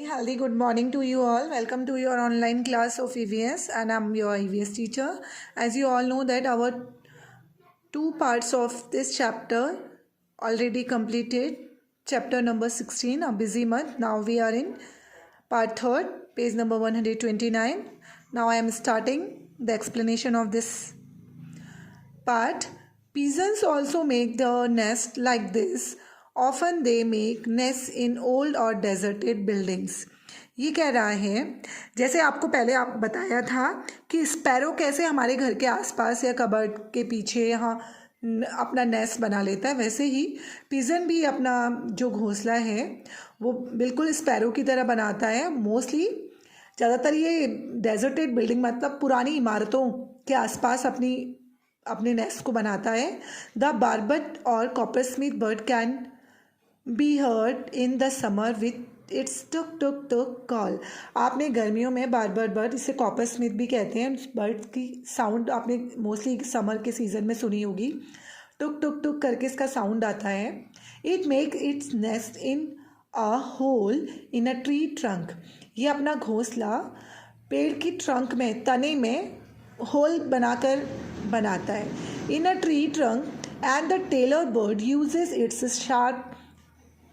Healthy good morning to you all. Welcome to your online class of EVS and I'm your EVS teacher. As you all know that our two parts of this chapter already completed. Chapter number 16, a busy month. Now we are in part 3rd, page number 129. Now I am starting the explanation of this part. Pigeons also make the nest like this. Often they make nests in old or deserted buildings. ये कह रहा है जैसे आपको पहले आप बताया था कि स्पैरो कैसे हमारे घर के आसपास या कबर्ड के पीछे यहाँ अपना नेस्ट बना लेता है, वैसे ही पिजन भी अपना जो घोंसला है वो बिल्कुल स्पैरो की तरह बनाता है. मोस्टली ज़्यादातर ये डेजर्टेड बिल्डिंग मतलब पुरानी इमारतों के आसपास अपने नेस्ट को बनाता है. द बार्बट और copper Smith bird can be heard in the summer with its took took took call. आपने गर्मियों में बार्बर बर्ड, इसे कॉपर स्मिथ भी कहते हैं, उस बर्ड की साउंड आपने मोस्टली समर के सीज़न में सुनी होगी. टुक टुक टुक करके इसका साउंड आता है. It make its nest in a hole in a tree trunk. ये अपना घोंसला पेड़ की ट्रंक में, तने में होल बनाकर बनाता है. In a tree trunk and the tailor bird uses its sharp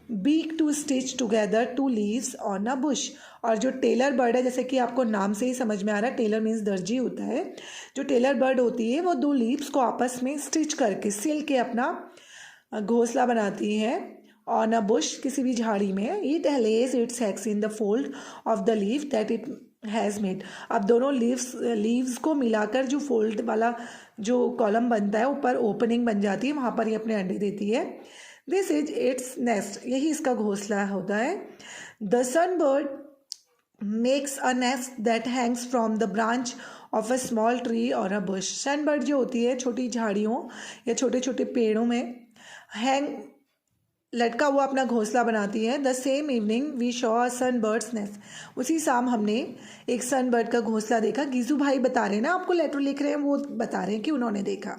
beak to stitch together two leaves on a bush. और जो टेलर बर्ड है, जैसे कि आपको नाम से ही समझ में आ रहा है, टेलर मीन्स दर्जी होता है. जो टेलर बर्ड होती है वो दो लीव्स को आपस में स्टिच करके सिल के अपना घोंसला बनाती है ऑन अ बुश, किसी भी झाड़ी में. It Lay's it's eggs in the fold of the leave that it has made. अब दोनों लीव्स को मिलाकर जो फोल्ड वाला जो कॉलम बनता है, ऊपर ओपनिंग बन जाती है, वहाँ पर ये अपने अंडे देती है. This is its nest. यही इसका घोंसला होता है. The sun bird makes a nest that hangs from the branch of a small tree और अ बुश. सन बर्ड जो होती है छोटी झाड़ियों या छोटे छोटे पेड़ों में लटका हुआ अपना घोंसला बनाती है. The same evening we saw a sun bird's nest. उसी शाम हमने एक सन बर्ड का घोंसला देखा. गीजू भाई बता रहे हैं ना, आपको लेटर लिख रहे हैं, वो बता रहे हैं कि उन्होंने देखा.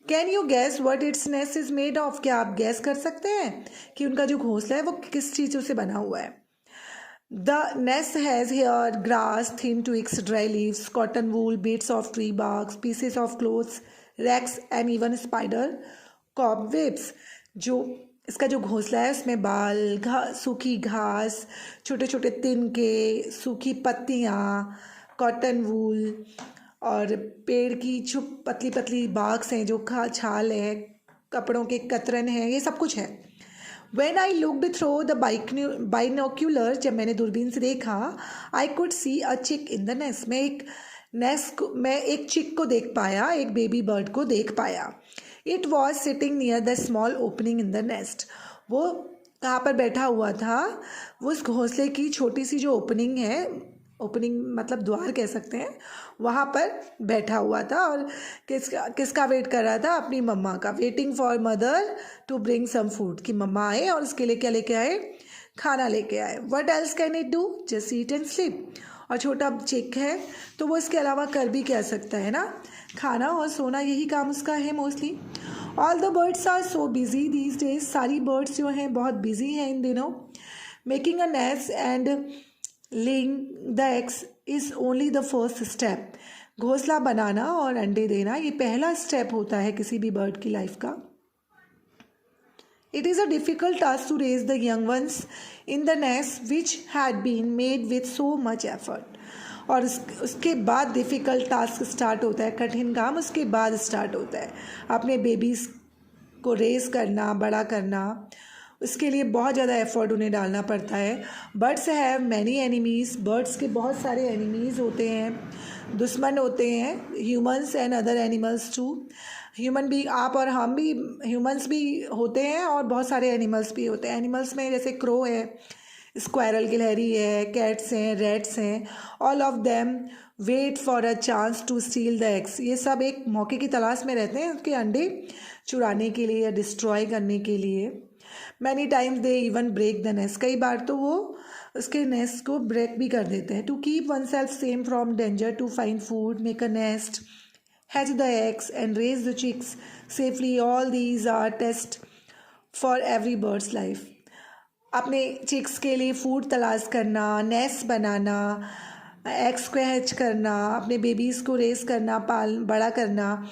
Can you gas what its nest is made of. क्या आप गैस कर सकते हैं कि उनका जो घोंसला है वो किस चीज़ों से बना हुआ है. The nest has hair grass, thin twigs, dry leaves, cotton wool, bits of tree barks, pieces of cloths, rags and even spider cobwebs. जो इसका जो घोंसला है उसमें बाल, सूखी घास, छोटे छोटे तिनके, सूखी पत्तियाँ, कॉटन वूल और पेड़ की जो पतली पतली बार्क्स हैं, जो छाल है, कपड़ों के कतरन है, ये सब कुछ है. When I looked through the binocular, जब मैंने दूरबीन से देखा, I could see a chick in the nest. मैं एक चिक को देख पाया, एक बेबी बर्ड को देख पाया. It was sitting near the small opening in the nest. वो कहाँ पर बैठा हुआ था, वो उस घोंसले की छोटी सी जो ओपनिंग है, ओपनिंग मतलब द्वार कह सकते हैं, वहाँ पर बैठा हुआ था. और किसका वेट कर रहा था, अपनी मम्मा का. Waiting for mother to bring some food, कि मम्मा आए और उसके लिए क्या लेके आए, खाना लेके आए. What else can it do, just eat and sleep. और छोटा चिक है तो वो इसके अलावा कर भी क्या सकता है ना, खाना और सोना, यही काम उसका है mostly. All the birds are so busy these days. सारी बर्ड्स जो हैं बहुत बिजी हैं इन दिनों. Making a nest and laying the eggs is only the first step. घोंसला बनाना और अंडे देना ये पहला स्टेप होता है किसी भी बर्ड की लाइफ का. It is a difficult task to raise the young ones in the nest which had been made with so much effort. और उसके बाद डिफ़िकल्ट टास्क स्टार्ट होता है, कठिन काम उसके बाद स्टार्ट होता है. अपने बेबीज़ को रेस करना, बड़ा करना, उसके लिए बहुत ज़्यादा एफर्ट उन्हें डालना पड़ता है. Birds have many enemies. Birds के बहुत सारे एनिमीज़ होते हैं, दुश्मन होते हैं. Humans and other animals too. Human भी, आप और हम भी ह्यूमन्स भी होते हैं और बहुत सारे एनिमल्स भी होते हैं. एनिमल्स में जैसे क्रो है, स्क्वायरल गिलहरी है, कैट्स हैं, रैट्स हैं. All of them wait for a chance to steal the eggs. ये सब एक मौके की तलाश में रहते हैं उसके अंडे चुराने के लिए या डिस्ट्रॉय करने के लिए. Many times they even break the nest. कई बार तो वो उसके नेस्ट को ब्रेक भी कर देते हैं. To keep one self same from danger, to find food, make a nest, hatch the eggs and raise the chicks safely. All these are tests for every bird's life. अपने chicks के लिए food तलाश करना, nest बनाना, eggs को hatch करना, अपने babies को race करना, बड़ा करना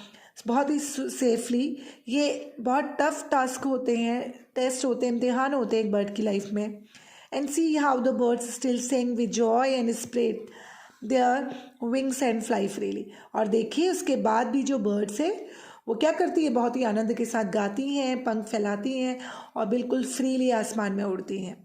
बहुत ही सेफली। ये बहुत टफ टास्क होते हैं, टेस्ट होते हैं, इम्तिहान होते हैं एक बर्ड की लाइफ में। And see how the birds still sing with Joy and spread their wings and fly freely. और देखिए उसके बाद भी जो बर्ड्स है वो क्या करती है, बहुत ही आनंद के साथ गाती हैं, पंख फैलाती हैं और बिल्कुल फ्रीली आसमान में उड़ती हैं।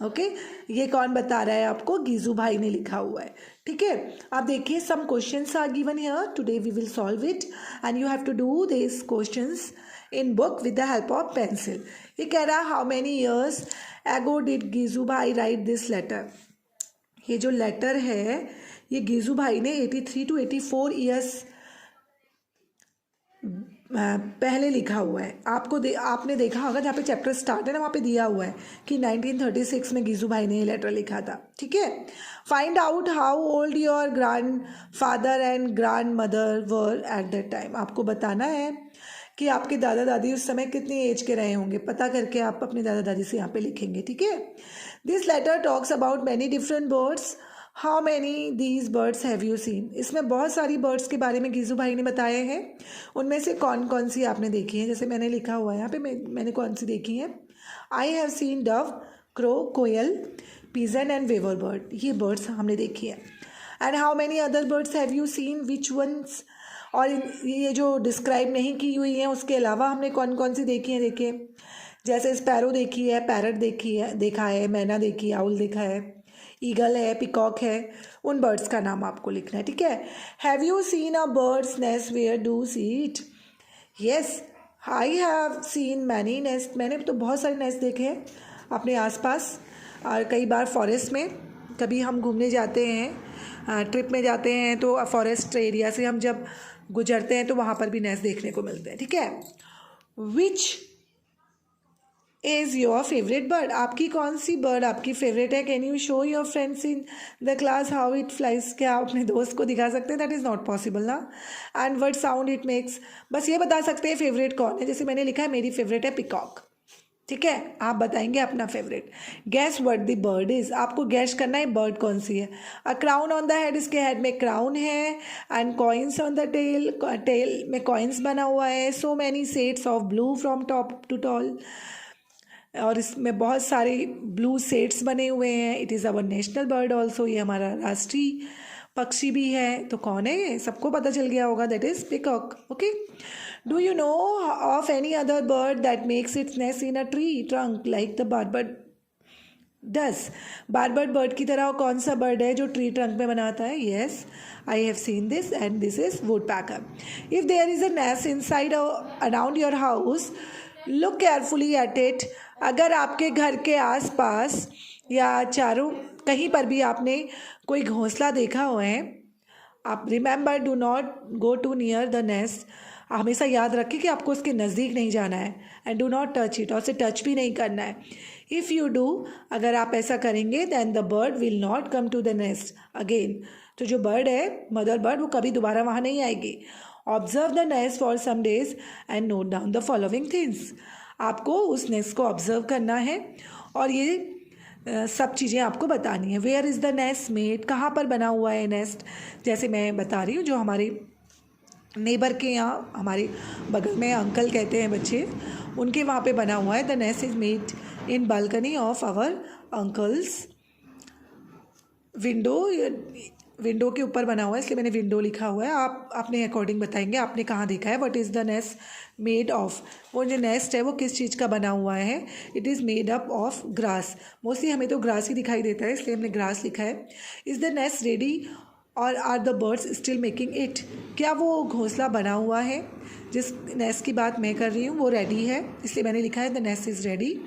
ओके ये कौन बता रहा है आपको, गीजू भाई ने लिखा हुआ है। ठीक है, आप देखिए some questions are given here, today we will solve it and you have to do this questions in book with the help of pencil. ये कह रहा है how many years ago did Giju भाई राइट दिस लेटर। ये जो letter है ये गीजू भाई ने 83 to 84 ईयर्स पहले लिखा हुआ है। आपने देखा होगा जहाँ पे चैप्टर स्टार्ट है ना, वहाँ पे दिया हुआ है कि 1936 में गीजू भाई ने ये लेटर लिखा था। ठीक है, find out how old your grand father and grand mother were at that time. आपको बताना है कि आपके दादा दादी उस समय कितनी एज के रहे होंगे, पता करके आप अपने दादा दादी से यहाँ पे लिखेंगे। ठीक है, this letter talks about many different birds, how many these birds have you seen. इसमें बहुत सारी बर्ड्स के बारे में गीजू भाई ने बताए हैं, उनमें से कौन कौन सी आपने देखी है। जैसे मैंने लिखा हुआ है यहाँ पे, मैंने कौन सी देखी है। I have seen dove, crow, koel, pigeon and weaver bird. ये बर्ड्स हमने देखी है। And how many other birds have you seen, which ones. और ये जो डिस्क्राइब नहीं की हुई है उसके अलावा हमने कौन कौन सी देखी है। देखिए जैसे स्पैरो देखी है, पैरट देखा है, मैना देखी है, आउल देखा है, ईगल है, पिकॉक है। उन बर्ड्स का नाम आपको लिखना है। ठीक है, have you seen a bird's nest where do see it. Yes I have seen many nest. मैंने तो बहुत सारे नेस्ट देखे हैं अपने आसपास, और कई बार फॉरेस्ट में कभी हम घूमने जाते हैं, ट्रिप में जाते हैं तो फॉरेस्ट एरिया से हम जब गुजरते हैं तो वहाँ पर भी नेस्ट देखने को मिलते हैं। ठीक है, which is your favourite bird. आपकी कौन सी बर्ड आपकी फेवरेट है। Can you show your friends in the class how it flies. क्या आप अपने दोस्त को दिखा सकते हैं, दैट इज़ नॉट पॉसिबल ना। And what sound it makes, बस ये बता सकते हैं फेवरेट कौन है। जैसे मैंने लिखा है मेरी फेवरेट है पिकॉक। ठीक है, आप बताएंगे अपना favourite. Guess what the bird is, आपको गैस करना है बर्ड कौन सी है। A crown on the head, इसके हेड में क्राउन है। And coins on the tail, tail में कॉइन्स बना हुआ है। So many shades of blue from top to tall, और इसमें बहुत सारे ब्लू शेड्स बने हुए हैं। It is our national bird also, ये हमारा राष्ट्रीय पक्षी भी है। तो कौन है ये, सबको पता चल गया होगा, that is peacock. Okay, do you know of any other bird that makes its nest in a tree trunk like the barbet does. Barbet bird की तरह कौन सा बर्ड है जो ट्री ट्रंक में बनाता है। Yes I have seen this and this is woodpecker. If there is a nest inside around your house, look carefully at it. अगर आपके घर के आसपास या चारों कहीं पर भी आपने कोई घोंसला देखा हुआ है, आप remember do not go to near the nest. हमेशा याद रखें कि आपको उसके नज़दीक नहीं जाना है। And do not touch it, और उसे टच भी नहीं करना है। इफ़ यू डू, अगर आप ऐसा करेंगे, then the bird will not come to the nest again. तो जो बर्ड है, मदर बर्ड, वो कभी दोबारा वहाँ नहीं आएगी। Observe the nest for some days and note down the following things. आपको उस नेस्ट को ऑब्जर्व करना है और ये सब चीज़ें आपको बतानी है। Where is the nest made, कहाँ पर बना हुआ है नेस्ट। जैसे मैं बता रही हूँ, जो हमारे नेबर के यहाँ, हमारे बगल में अंकल कहते हैं बच्चे, उनके वहाँ पे बना हुआ है। The nest is made in balcony of our uncle's. Window के ऊपर बना हुआ है, इसलिए मैंने विंडो लिखा हुआ है। आप अपने अकॉर्डिंग बताएंगे आपने कहाँ देखा है। What is the nest made of, वो जो नेस्ट है वो किस चीज़ का बना हुआ है। It is made up of grass. Mostly हमें तो ग्रास ही दिखाई देता है, इसलिए हमने ग्रास लिखा है। Is the nest ready or are the birds still making it. क्या वो घोंसला बना हुआ है, जिस नेस्ट की बात मैं कर रही हूँ वो रेडी है, इसलिए मैंने लिखा है द नेस्ट इज़ रेडी।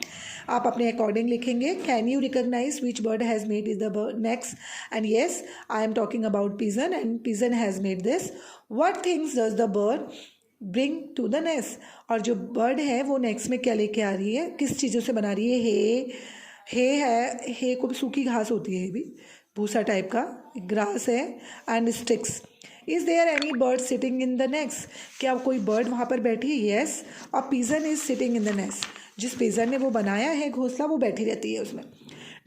आप अपने अकॉर्डिंग लिखेंगे। Can you recognise which bird has made is the bird next. And yes I am talking about pigeon and pigeon has made this. What things does the bird bring to the nest. और जो bird है वो next में क्या लेके आ रही है, किस चीज़ों से बना रही है। हे है, हे को सूखी घास होती है, ये भी भूसा टाइप का, ग्रास है and sticks. Is there any bird sitting in the nest? क्या कोई बर्ड वहाँ पर बैठी है? Yes. A pigeon is sitting in the nest. जिस पिजन ने वो बनाया है घोंसला, वो बैठी रहती है उसमें.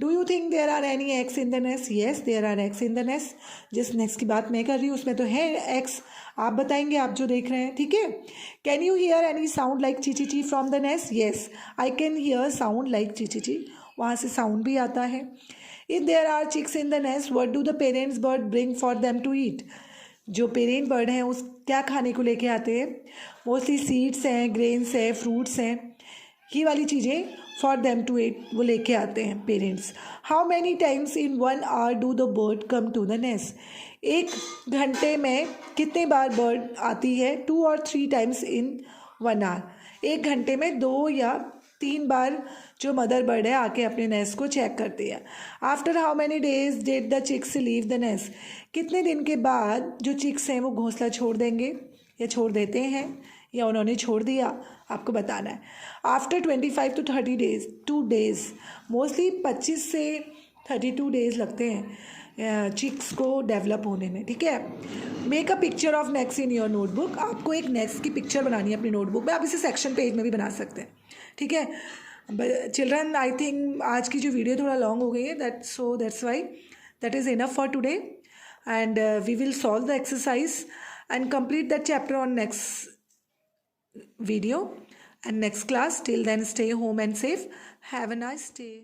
Do you think there are any eggs in the nest? Yes there are eggs in the nest. जिस नेस्ट की बात मैं कर रही हूँ उसमें तो है एग्स. आप बताएंगे, आप जो देख रहे हैं. ठीक है. Can you hear any sound like ची ची ची from the nest? Yes I can hear sound like ची ची ची. वहाँ से साउंड भी आता है. If there are chicks in the nest, what do the parents bird bring for them to eat? जो पेरेंट बर्ड हैं उस क्या खाने को लेके आते हैं? मोस्टली सीड्स हैं, ग्रेन्स हैं, फ्रूट्स हैं, ये वाली चीज़ें फॉर देम टू ईट वो लेके आते हैं parents. How many times in 1 hour do the bird come to the nest? 1 घंटे में कितने बार बर्ड आती है? 2 or 3 times इन 1 hour. 1 घंटे में 2 या 3 बार जो मदर बर्ड है आके अपने नेस्ट को चेक करती है. After how many days did the chicks leave the nest? कितने दिन के बाद जो चिक्स हैं वो घोंसला छोड़ देंगे या छोड़ देते हैं या उन्होंने छोड़ दिया? आपको बताना है. After 25 to 30 days, 2 days, mostly 25 से 32 days लगते हैं चिक्स को डेवलप होने में. ठीक है. Make a picture of next in your notebook. आपको एक नेक्स्ट की पिक्चर बनानी है अपनी नोटबुक में. आप इसे सेक्शन पेज में भी बना सकते हैं. ठीक है. चिल्ड्रन, आई थिंक आज की जो वीडियो थोड़ा लॉन्ग हो गई है, that's why. That is enough for today and we will solve the exercise and complete that chapter on next video and next class. Till then, stay home and safe. Have a nice day.